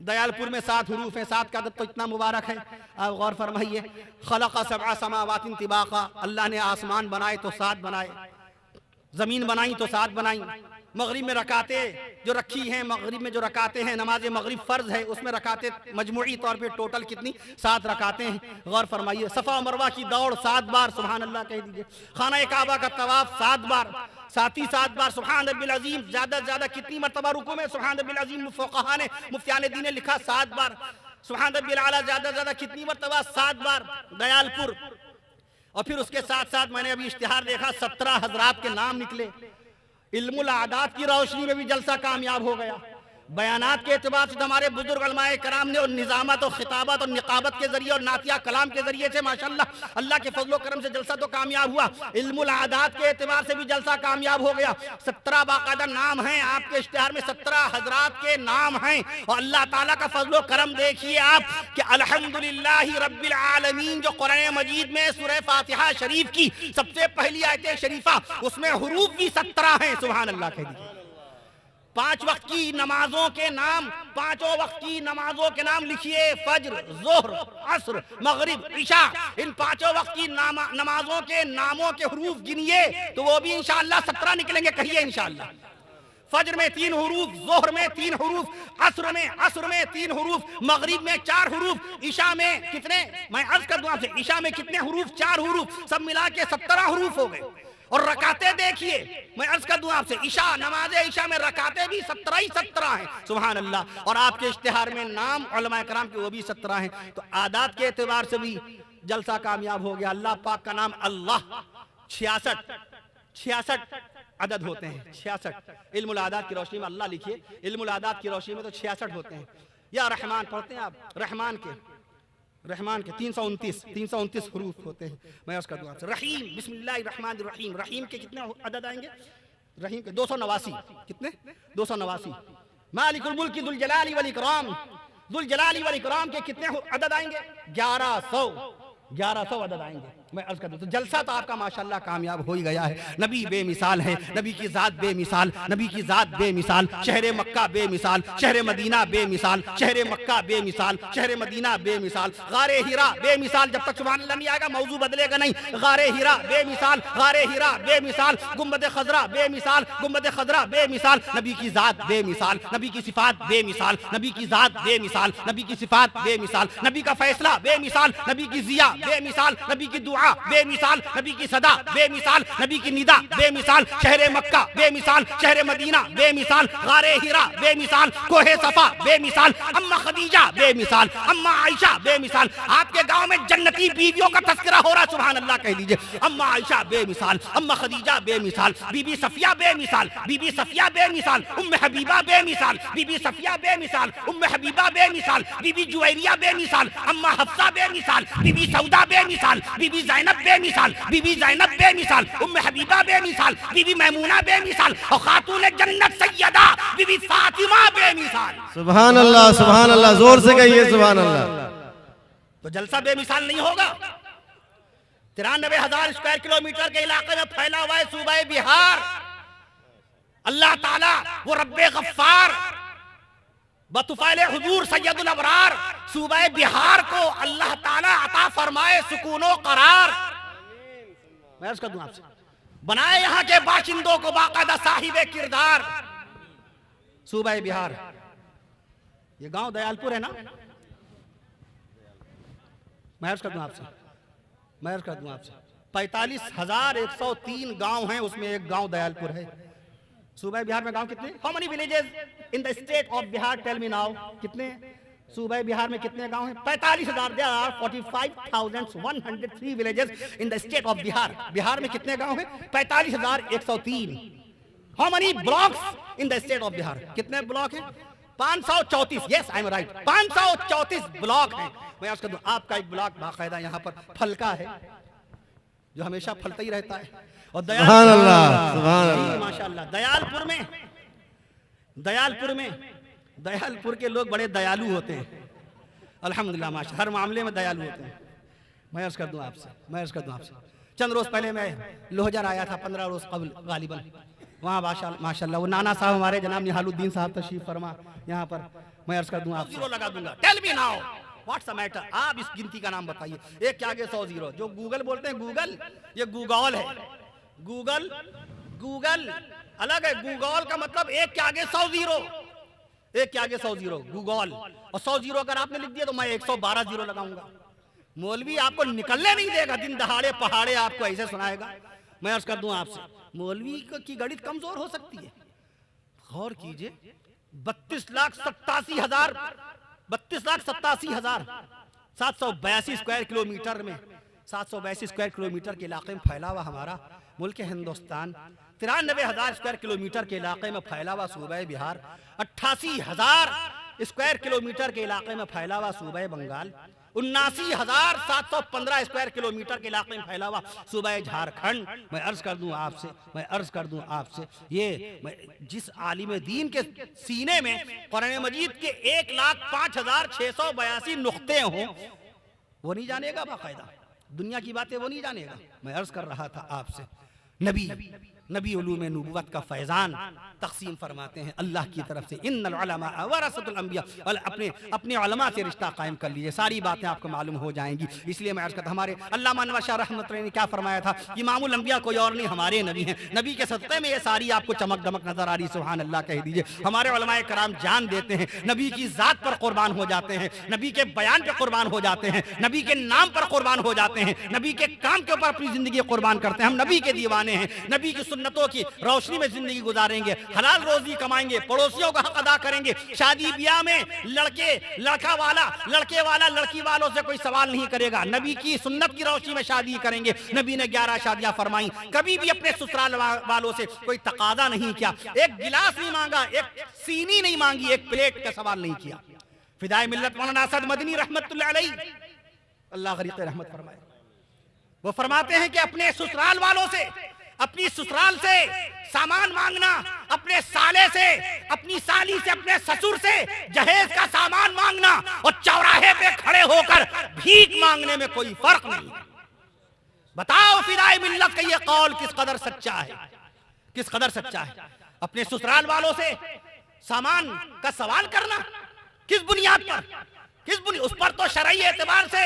دیالپور میں 7 حروف ہیں، 7 کا عدد تو اتنا مبارک ہے. آپ غور فرمائیے. خلق 7 سماوات طباقا، اللہ نے آسمان بنائے تو 7 بنائے، زمین بنائی تو 7 بنائی. مغرب میں رکعتیں جو رکھی ہیں، مغرب میں جو رکعتیں ہیں، نماز مغرب فرض ہے، اس میں رکعتیں مجموعی طور پہ ٹوٹل کتنی؟ 7 رکعتیں ہیں. غور فرمائیے. صفا و مروہ کی دوڑ 7 بار سبحان اللہ کہہ دیجئے. خانہ کعبہ کا طواف 7 بار، ساتھ ہی 7 بار سبحان ربی العظیم. زیادہ سے زیادہ کتنی مرتبہ رکوع میں سبحان ربی العظیم؟ فقہا نے، مفتیان دین نے لکھا 7 بار. سبحان ربی الاعلیٰ زیادہ سے زیادہ کتنی مرتبہ؟ 7 بار. دیالپور. اور پھر اس کے ساتھ ساتھ میں نے ابھی اشتہار دیکھا، 17 حضرات کے نام نکلے. علم الاعداد کی روشنی میں بھی جلسہ کامیاب ہو گیا. بیانات کے اعتبار سے ہمارے بزرگ علماء کرام نے اور نظامت اور خطابت اور نقابت کے ذریعے اور نعتیہ کلام کے ذریعے سے ماشاءاللہ اللہ کے فضل و کرم سے جلسہ تو کامیاب ہوا. علم الاعداد کے اعتبار سے بھی جلسہ کامیاب ہو گیا. 17 باقاعدہ نام ہیں آپ کے اشتہار میں، 17 حضرات کے نام ہیں. اور اللہ تعالیٰ کا فضل و کرم دیکھیے آپ کہ الحمدللہ رب العالمین جو قرآن مجید میں سورہ فاتحہ شریف کی سب سے پہلی آیت شریفہ، اس میں حروف بھی 17 ہیں. سبحان اللہ کہہ دیجیے. 5 وقت کی نمازوں کے نام، 5 وقت کی نمازوں کے نام لکھیے. فجر، ظہر، عصر، مغرب، عشاء. ان 5 وقت کی نمازوں کے ناموں کے حروف گنیے تو وہ بھی انشاءاللہ 17 نکلیں گے. کہیے انشاءاللہ. فجر میں 3 حروف، ظہر میں 3 حروف، عصر میں 3 حروف، مغرب میں 4 حروف، عشاء میں کتنے؟ میں عرض کر دوں آپ سے، عشاء میں کتنے حروف؟ 4 حروف. سب ملا کے 17 حروف ہو گئے. اور رکعتیں دیکھیے، میں عرض کر دوں آپ سے، عشاء، نماز عشاء میں رکعتیں بھی 17 ہی 17 ہیں. سبحان اللہ. اور آپ کے اشتہار میں نام علماء کرام کے وہ بھی 17 ہیں. تو عادات کے اعتبار سے بھی جلسہ کامیاب ہو گیا. اللہ پاک کا نام اللہ 66 عدد ہوتے ہیں. 66. علم العادات کی روشنی میں اللہ لکھیے، علم العادات کی روشنی میں تو 66 ہوتے ہیں. یا رحمان پڑھتے ہیں آپ، رحمان کے 329 حروف ہوتے ہیں. میں اس کا دعا سے رحیم، بسم اللہ الرحمن الرحیم. رحیم کے کتنے عدد آئیں گے؟ رحیم کے 289. کتنے؟ 289. مالک الملک ذو الجلال والاکرام، ذو الجلال والاکرام کے کتنے عدد آئیں گے؟ 1100 عدد آئیں گے. میں عرض کر دوں تو جلسہ تو آپ کا ماشاءاللہ کامیاب ہو ہی گیا ہے. نبی بے مثال ہے، نبی کی ذات بے مثال، نبی کی ذات بے مثال. شہر مکہ بے مثال، شہر مدینہ بے مثال، شہر مکہ بے مثال، شہر مدینہ بے مثال. غار ہرا بے مثال. جب تک سبحان اللہ نہیں آئے گا موضوع بدلے گا نہیں. غار ہرا بے مثال، غار ہرا بے مثال. گنبد خضرا بے مثال، گنبد خضرا بے مثال. نبی کی ذات بے مثال، نبی کی صفات بے مثال، نبی کی ذات بے مثال، نبی کی صفات بے مثال. نبی کا فیصلہ بے مثال، نبی کی ضیاء بے مثال، نبی کی دعا بے مثال، نبی کی صدا بے مثال، نبی کی ندا بے مثال. شہر مکہ بے مثال، شہر مدینہ بے مثال، غار ہرا بے مثال، کوہ صفا بے مثال، اما خدیجہ بے مثال، اما عائشہ بے مثال. آپ کے گاؤں میں جنتی بیویوں کا تذکرہ ہو رہا، سبحان اللہ کہہ دیجئے. اما عائشہ بے مثال، اما خدیجہ بے مثال، بی بی صفیہ بے مثال، بی بی صفیہ بے مثال، ام حبیبہ بے مثال، بی بی صفیہ بے مثال، ام حبیبہ بے مثال، بی بی جویریہ بے مثال، اما حفصہ بے مثال، بی بی سودا بے مثال، بی بی زینب بے مثال، بی بی زینب بے مثال، ام حبیبہ بے مثال، بی بی میمونہ بے مثال، اور خاتون جنت سیدہ بی بی فاطمہ بے مثال. سبحان اللہ، سبحان اللہ. زور سے کہیے سبحان اللہ. تو جلسہ بے مثال نہیں ہوگا. 93,000 اسکوائر کلومیٹر کے علاقے میں پھیلا ہوا ہے صوبہ بہار. اللہ تعالیٰ وہ رب غفار بطفیل حضور سید الابرار صوبہ بہار کو اللہ تعالیٰ عطا فرمائے سکون و قرار. میں عرض کر دوں آپ سے، بنائے یہاں کے باشندوں کو باقاعدہ صاحب کردار. صوبہ بہار، یہ گاؤں دیالپور ہے نا؟ میں عرض کر دوں آپ سے، 45,103 گاؤں ہیں، اس میں ایک گاؤں دیالپور ہے. صوبہ بہار میں گاؤں کتنے؟ How many villages in the state of Bihar? Tell me now. کتنے؟ صوبہ بہار میں کتنے گاؤں ہیں؟ 45,000. There are 45,103 villages in the state of Bihar. بہار میں کتنے گاؤں ہیں؟ 45,103. How many blocks in the state of Bihar? کتنے بلاک ہیں؟ 534. Yes, I am right. 534 block ہیں. میں عرض کر دوں آپ کا ایک بلاک باقاعدہ یہاں پر پھلکا ہے جو ہمیشہ پھلتا ہی رہتا ہے. اور سبحان اللہ، سبحان اللہ. ماشاءاللہ دیالپور کے لوگ بڑے دیالو ہوتے ہیں. الحمدللہ ماشاءاللہ ہر معاملے میں دیالو ہوتے ہیں. میں عرض کر دوں آپ سے چند روز پہلے میں لوہجر آیا تھا، 15 روز قبل غالباً. وہاں ماشاءاللہ وہ نانا صاحب ہمارے جناب نہال الدین صاحب تشریف فرما یہاں پر. میں عرض کر دوں آپ زیرو لگا دوں گا. Tell me now what's matter. آپ اس گنتی کا نام بتائیے. ایک کے آگے 100 زیرو. جو گوگل بولتے ہیں گوگل, یہ گوگل ہے. گوگل الگ ہے. گوگل کا مطلب ایک کے آگے 100 زیرو, ایک کے آگے 100 زیرو گوگل. اور 100 زیرو اگر آپ نے لکھ دیا تو میں 112 زیرو لگاؤں گا. مولوی آپ کو نکلنے نہیں دے گا, دن دہاڑے پہاڑے آپ کو ایسے سنائے گا. میں عرض کر دوں آپ سے, مولوی کی گڑت کمزور ہو سکتی ہے. غور کیجئے, 32,87,782 اسکوائر کلومیٹر میں, 782 اسکوائر کلومیٹر کے علاقے میں پھیلا ہوا ہمارا ملک ہندوستان. 93,000 اسکوائر کلومیٹر کے علاقے میں پھیلا ہوا صوبہ بہار. 88,000 اسکوائر کلومیٹر کے علاقے میں پھیلا ہوا صوبہ بنگال. 79,715 اسکوائر کلومیٹر کے علاقے میں پھیلا ہوا صوبہ جھارکھنڈ. میں عرض کر دوں آپ سے, یہ جس عالم دین کے سینے میں قرآن مجید کے 1,05,682 نقطے ہوں, وہ نہیں جانے گا باقاعدہ دنیا کی باتیں, وہ نہیں جانے گا. میں عرض کر رہا تھا آپ سے, نبی علوم نبوت کا فیضان تقسیم فرماتے ہیں اللہ کی طرف سے. ان العلماء ورثۃ الانبیاء. اپنے علماء سے رشتہ قائم کر لیجئے, ساری باتیں آپ کو معلوم ہو جائیں گی. اس لیے میں عرض کرتا, ہمارے علامہ انور شاہ رحمۃ اللہ نے کیا فرمایا تھا, امام الانبیاء کوئی اور نہیں, ہمارے نبی ہیں. نبی کے صدقے میں یہ ساری آپ کو چمک دمک نظر آ رہی. سبحان اللہ کہہ دیجئے. ہمارے علماء کرام جان دیتے ہیں, نبی کی ذات پر قربان ہو جاتے ہیں, نبی کے بیان پہ قربان ہو جاتے ہیں, نبی کے نام پر قربان ہو جاتے ہیں, نبی کے کام کے اوپر اپنی زندگی قربان کرتے ہیں. ہم نبی کے دیوانے ہیں, نبی کی سنتوں کی روشنی میں زندگی گزاریں گے, حلال روزی کمائیں گے, پڑوسیوں کا حق ادا کریں گے. شادی بیاہ میں لڑکے والا لڑکی والوں سے کوئی سوال نہیں کرے گا. نبی کی سنت کی روشنی میں شادی کریں گے. نبی نے 11 شادیاں فرمائیں, کبھی بھی اپنے سسرال والوں سے کوئی تقاضا نہیں کیا, ایک گلاس نہیں مانگا, ایک سینی نہیں مانگی, ایک پلیٹ کا سوال نہیں کیا. فدائے ملت مولانا اسد مدنی رحمت اللہ علیہ, اللہ غریق رحمت فرمائے, وہ فرماتے ہیں کہ اپنے سسرال والوں سے, اپنی سسرال سے سامان مانگنا, اپنے سالے سے, اپنی سالی سے, اپنے سسر سے جہیز کا سامان مانگنا اور چوراہے پہ کھڑے ہو کر بھیک مانگنے میں کوئی فرق نہیں. بتاؤ فدائے ملت کا یہ قول کس قدر سچا ہے, کس قدر سچا ہے. اپنے سسرال والوں سے سامان کا سوال کرنا کس بنیاد پر, اس پر تو شرعی اعتبار سے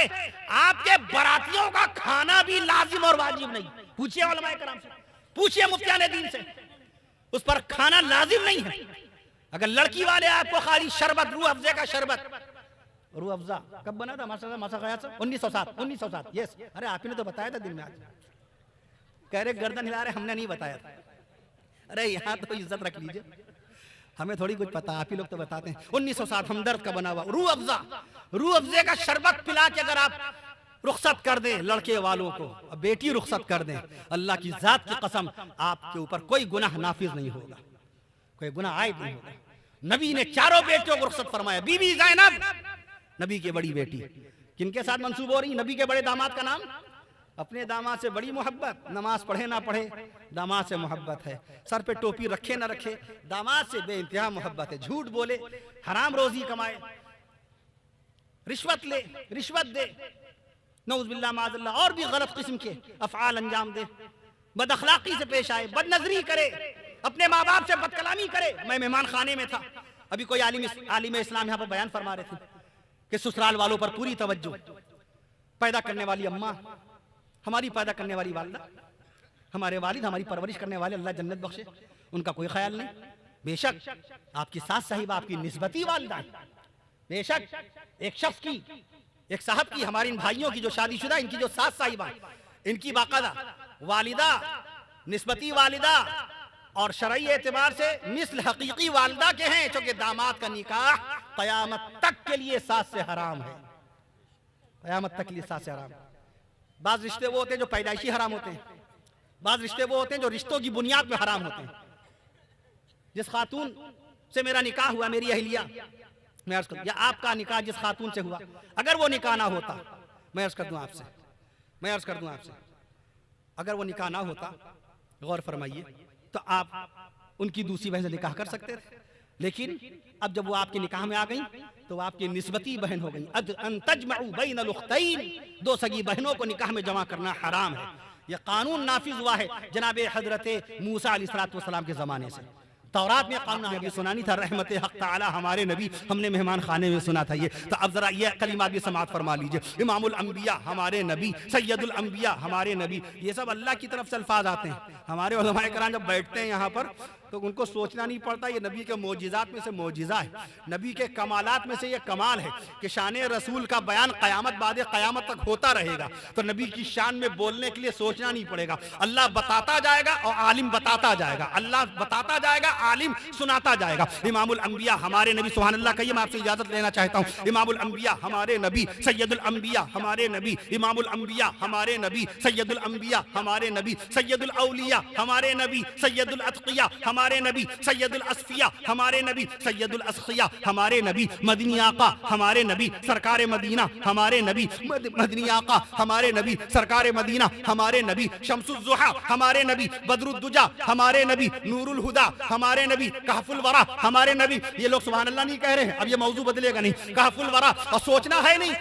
آپ کے براتیوں کا کھانا بھی لازم اور واجب نہیں. پوچھئے علماء کرام سے, پوچھئے مفتیان دین سے, اس پر کھانا لازم نہیں ہے. اگر لڑکی والے آپ کو خالی شربت, روح افزے کا شربت, روح افزا کب بنا تھا ماسا خیال سے 1907 یس. ارے آپ نے تو بتایا تھا دن میں, آج کہہ رہے گردن ہلا رہے, ہم نے نہیں بتایا تھا. ارے یہاں تو عزت رکھ لیجئے, ہمیں تھوڑی کچھ پتا, آپ ہی لوگ تو بتاتے ہیں. 1907 ہمدرد کا بنا ہوا روح افزے کا شربت پلا کے اگر آپ رخصت کر دیں لڑکے والوں کو, بیٹی رخصت کر دیں, اللہ کی ذات کی قسم آپ کے اوپر کوئی گناہ نافذ نہیں ہوگا, کوئی گناہ عائد نہیں ہوگا. نبی نے چاروں بیٹیوں کو رخصت فرمایا. بی بی زینب نبی کی بڑی بیٹی, کن کے ساتھ منسوب ہو رہی, نبی کے بڑے داماد کا نام. اپنے داماد سے بڑی محبت, نماز پڑھے نہ پڑھے داماد سے محبت ہے, سر پہ ٹوپی رکھے نہ رکھے داماد سے بے انتہا محبت ہے. جھوٹ بولے, حرام روزی کمائے, رشوت دے, نعوذ باللہ معاذ اللہ, اور بھی غلط قسم کے افعال انجام دے, بد اخلاقی سے پیش آئے, بد نظری کرے, اپنے ماں باپ سے بد کلامی کرے. میں مہمان خانے میں تھا, ابھی کوئی عالم اسلام یہاں پر بیان فرما رہے تھے کہ سسرال والوں پر پوری توجہ, پیدا کرنے والی اماں, ہماری پیدا کرنے والی والدہ, ہمارے والد, ہماری پرورش کرنے والے, اللہ جنت بخشے, ان کا کوئی خیال نہیں. بے شک آپ کی ساس صاحبہ آپ کی نسبتی والدہ ہے, بے شک ایک شخص کی, ایک صاحب کی, ہمارے ان بھائیوں کی جو شادی شدہ, ان کی جو ساس صاحبہ, ان کی باقاعدہ والدہ, نسبتی والدہ اور شرعی اعتبار سے مثل حقیقی والدہ کے ہیں, چونکہ داماد کا نکاح قیامت تک کے لیے ساس سے حرام ہے, قیامت تک کے لیے ساس سے حرام. بعض رشتے وہ ہوتے ہیں جو پیدائشی حرام ہوتے ہیں, بعض رشتے وہ ہوتے ہیں جو رشتوں کی بنیاد پہ حرام ہوتے ہیں. جس خاتون سے میرا نکاح ہوا, میری اہلیہ, میں عرض کروں, یا آپ کا نکاح جس خاتون سے ہوا, اگر وہ نکاح نہ ہوتا, میں عرض کر دوں آپ سے, اگر وہ نکاح نہ ہوتا, غور فرمائیے, تو آپ ان کی دوسری بہن سے نکاح کر سکتے تھے. لیکن اب جب وہ آپ کے نکاح میں آ گئیں تو وہ آپ کی نسبتی بہن ہو گئیں. ان تجمعوا بین الاختین, دو سگی بہنوں کو نکاح میں جمع کرنا حرام ہے. یہ قانون نافذ ہوا ہے جناب حضرت موسیٰ علیہ السلام کے زمانے سے. تورات میں قانون ہمیں سنا نہیں تھا، رحمت حق تعالی ہمارے نبی ہم نے مہمان خانے میں سنا تھا یہ. تو اب ذرا یہ کلمات بھی سماعت فرما لیجئے. امام الانبیاء ہمارے نبی، سید الانبیاء ہمارے نبی، یہ سب اللہ کی طرف سے الفاظ آتے ہیں. ہمارے علماء کرام جب بیٹھتے ہیں یہاں پر تو ان کو سوچنا نہیں پڑتا، یہ نبی کے معجزات میں سے معجزہ ہے، نبی کے کمالات میں سے یہ کمال ہے کہ شان رسول کا بیان قیامت بعد قیامت تک ہوتا رہے گا. تو نبی کی شان میں بولنے کے لیے سوچنا نہیں پڑے گا، اللہ بتاتا جائے گا اور عالم بتاتا جائے گا، اللہ بتاتا جائے گا، عالم سناتا جائے گا. امام الانبیاء ہمارے نبی، سبحان اللہ کہیے، میں آپ سے اجازت لینا چاہتا ہوں. امام الانبیاء ہمارے نبی، سید الانبیاء ہمارے نبی، امام الانبیاء ہمارے نبی، سید الانبیاء ہمارے نبی، سید الاولیاء ہمارے نبی، سید الاتقیاء ہمارے نبی، سید الاصفیاء ہمارے نبی، سید الاسخیاء ہمارے نبی، مدنی آقا ہمارے نبی، سرکار مدینہ ہمارے نبی، مدنی آقا ہمارے نبی، سرکار مدینہ ہمارے نبی، شمس الضحیٰ ہمارے نبی، بدر الدجا ہمارے نبی، نور الہدا ہمارے نبی، کہف الورا ہمارے نبی. یہ لوگ سبحان اللہ نہیں کہہ رہے ہیں، اب یہ موضوع بدلے گا نہیں. کہف الورا، اور سوچنا ہے نہیں،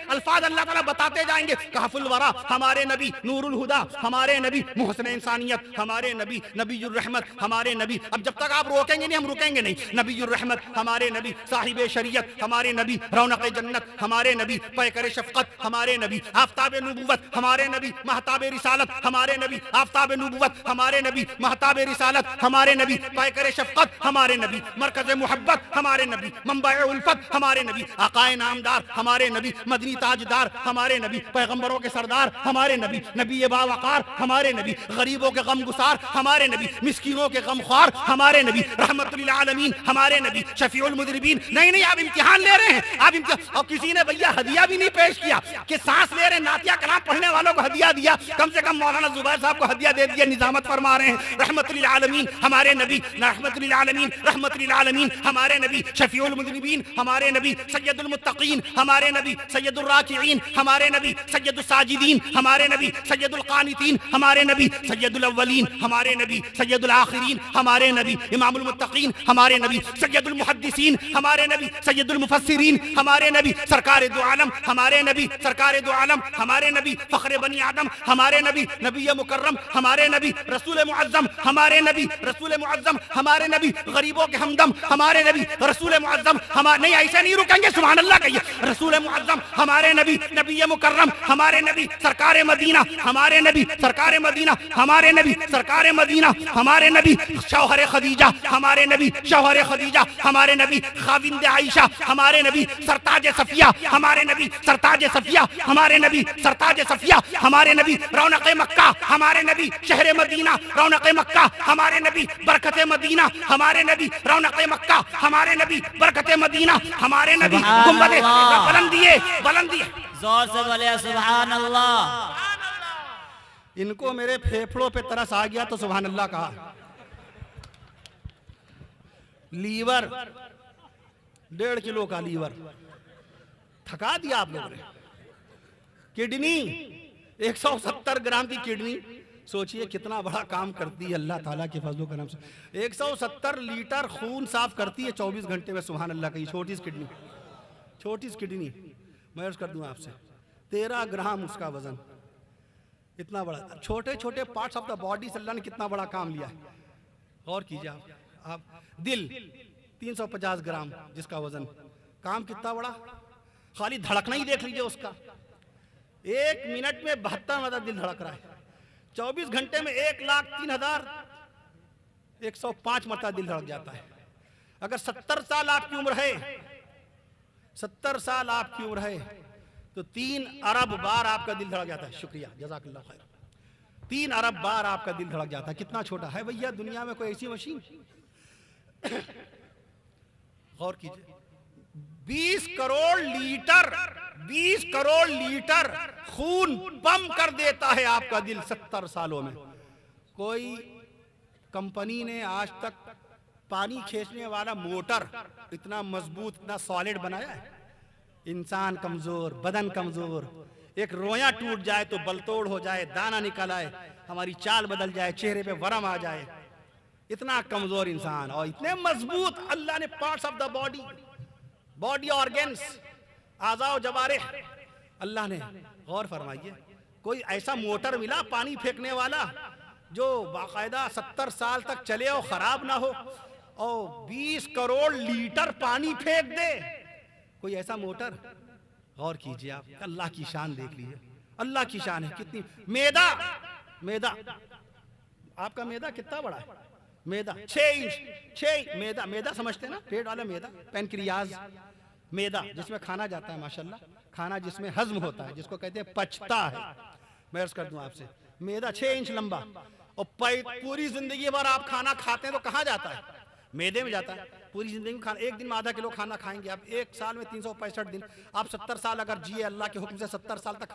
الفاظ اللہ تعالیٰ بتاتے جائیں گے. کہف الورا ہمارے نبی، نور الہدا ہمارے نبی، محسن انسانیت ہمارے نبی، نبی الرحمت ہمارے نبی. اب جب تک آپ روکیں گے نہیں ہم رکیں گے نہیں. نبی الرحمت ہمارے نبی، صاحب شریعت ہمارے نبی، رونق جنت ہمارے نبی، پیکر شفقت ہمارے نبی، آفتاب نبوت ہمارے نبی، مہتاب رسالت ہمارے نبی، آفتاب نبوت ہمارے نبی، مہتاب رسالت ہمارے نبی، پیکر شفقت ہمارے نبی، مرکز محبت ہمارے نبی، منبع الفت ہمارے نبی، آقائے نامدار ہمارے نبی، مدنی تاجدار ہمارے نبی، پیغمبروں کے سردار ہمارے نبی، نبی باوقار ہمارے نبی، غریبوں کے غم گسار ہمارے نبی، مسکینوں کے غم خوار ہمارے نبی، رحمت للعالمین ہمارے نبی، شفیع المذنبین. نہیں آپ امتحان لے رہے ہیں، آپ اور کسی نے بھیا ہدیہ بھی نہیں پیش کیا کہ سانس لے رہے نعتیہ کلام پڑھنے والوں کو ہدیہ دیا، کم سے کم مولانا زبیر صاحب کو ہدیہ دے دیا. نظامت فرما رہے ہیں. رحمت للعالمین ہمارے نبی، رحمت للعالمین ہمارے نبی، شفیع المذنبین ہمارے نبی، سید المتقین ہمارے نبی، سید الراکعین ہمارے نبی، سید الساجدین ہمارے نبی، سید القانتین ہمارے نبی، سید الاولین ہمارے نبی، سید الآخرین ہمارے نبی، امام المتقین ہمارے نبی، سید المحدثین ہمارے نبی، سید المفسرین ہمارے نبی، سرکار دو عالم ہمارے نبی، سرکار دو عالم ہمارے نبی، فخر بنی آدم ہمارے نبی، نبی مکرم ہمارے نبی، رسول معظم ہمارے نبی، رسول معظم ہمارے نبی، غریبوں کے ہمدم ہمارے نبی، رسول معظم ہمارے. نہیں ایسے نہیں رکیں گے، سبحان اللہ کہیے. رسول معظم ہمارے نبی، نبی مکرم ہمارے نبی، سرکار مدینہ ہمارے نبی، سرکار مدینہ ہمارے نبی، سرکار مدینہ ہمارے نبی، شوہر خدیجہ ہمارے نبی، شوہر خدیجہ ہمارے نبی، خاوند عائشہ ہمارے نبی، سرتاج صفیہ ہمارے نبی، سرتاج صفیہ ہمارے نبی، سرتاج صفیہ ہمارے نبی، رونق مکہ ہمارے نبی، شہر مدینہ رونق مکہ ہمارے نبی، برکت مدینہ ہمارے نبی، رونق مکہ ہمارے نبی، برکت مدینہ ہمارے نبی. گنبد بلندی زور سے بولے سبحان اللہ. ان کو میرے پھیپھڑوں پہ ترس آ گیا تو سبحان اللہ کہا. لیور 1.5 کلو کا لیور تھکا دیا آپ لوگوں نے. کڈنی 170 گرام کی کڈنی، سوچئے کتنا بڑا کام کرتی ہے اللہ تعالیٰ کے فضل و کرم سے. 170 لیٹر خون صاف کرتی ہے 24 گھنٹے میں، سبحان اللہ کا. یہ چھوٹی سی کڈنی میں عرض کر دوں آپ سے 13 گرام اس کا وزن. اتنا بڑا چھوٹے چھوٹے پارٹس آف دا باڈی سے اللہ نے کتنا بڑا کام لیا ہے. غور کیجئے آپ. دل 350 گرام جس کا وزن، کام کتنا بڑا. خالی دھڑکنا ہی دیکھ لیجئے اس کا. 1 منٹ میں 72 مرتبہ دل دھڑک رہا ہے. 24 گھنٹے میں 1,03,105 مرتبہ دل دھڑک جاتا ہے. اگر 70 سال آپ کی عمر ہے، 70 سال آپ کی عمر ہے تو 3 ارب بار آپ کا دل دھڑک جاتا ہے. شکریہ، جزاک اللہ خیر. 3 ارب بار آپ کا دل دھڑک جاتا ہے. کتنا چھوٹا ہے بھیا دنیا میں کوئی ایسی مشین. غور کیجئے 20 کروڑ لیٹر خون پمپ کر دیتا ہے آپ کا دل 70 سالوں میں. کوئی کمپنی نے آج تک پانی کھینچنے والا موٹر اتنا مضبوط اتنا سالڈ بنایا ہے؟ انسان کمزور، بدن کمزور، ایک رویاں ٹوٹ جائے تو بلتوڑ ہو جائے، دانہ نکل آئے، ہماری چال بدل جائے، چہرے پہ ورم آ جائے. اتنا کمزور انسان اور اتنے مضبوط اللہ نے parts of the body organs, اعضاء و جوارح اللہ نے. غور فرمائیے کوئی ایسا موٹر ملا پانی پھینکنے والا جو باقاعدہ 70 سال تک چلے اور خراب نہ ہو اور 20 کروڑ لیٹر پانی پھینک دے، کوئی ایسا موٹر؟ غور کیجئے آپ، اللہ کی شان دیکھ لیجئے، اللہ کی شان ہے کتنی۔ میدا آپ کا میدا کتنا بڑا ہے؟ میدا 6 انچ، میدا سمجھتے ہیں نا، پیٹ والا میدا، پینکریاز، میدا جس میں کھانا جاتا ہے، ماشاءاللہ کھانا جس میں ہضم ہوتا ہے، جس کو کہتے ہیں پچتا ہے۔ میں عرض کر دوں آپ سے، میدا 6 انچ لمبا، اور پوری زندگی بھر آپ کھانا کھاتے ہیں تو کہاں جاتا ہے؟ میدے میں جاتا ہے۔ پوری زندگی میں کھانا، ایک دن میں آدھا کلو کھانا کھائیں گے آپ، ایک سال میں 365 دن، آپ 70 سال اگر جیے اللہ کے حکم سے 70 سال تک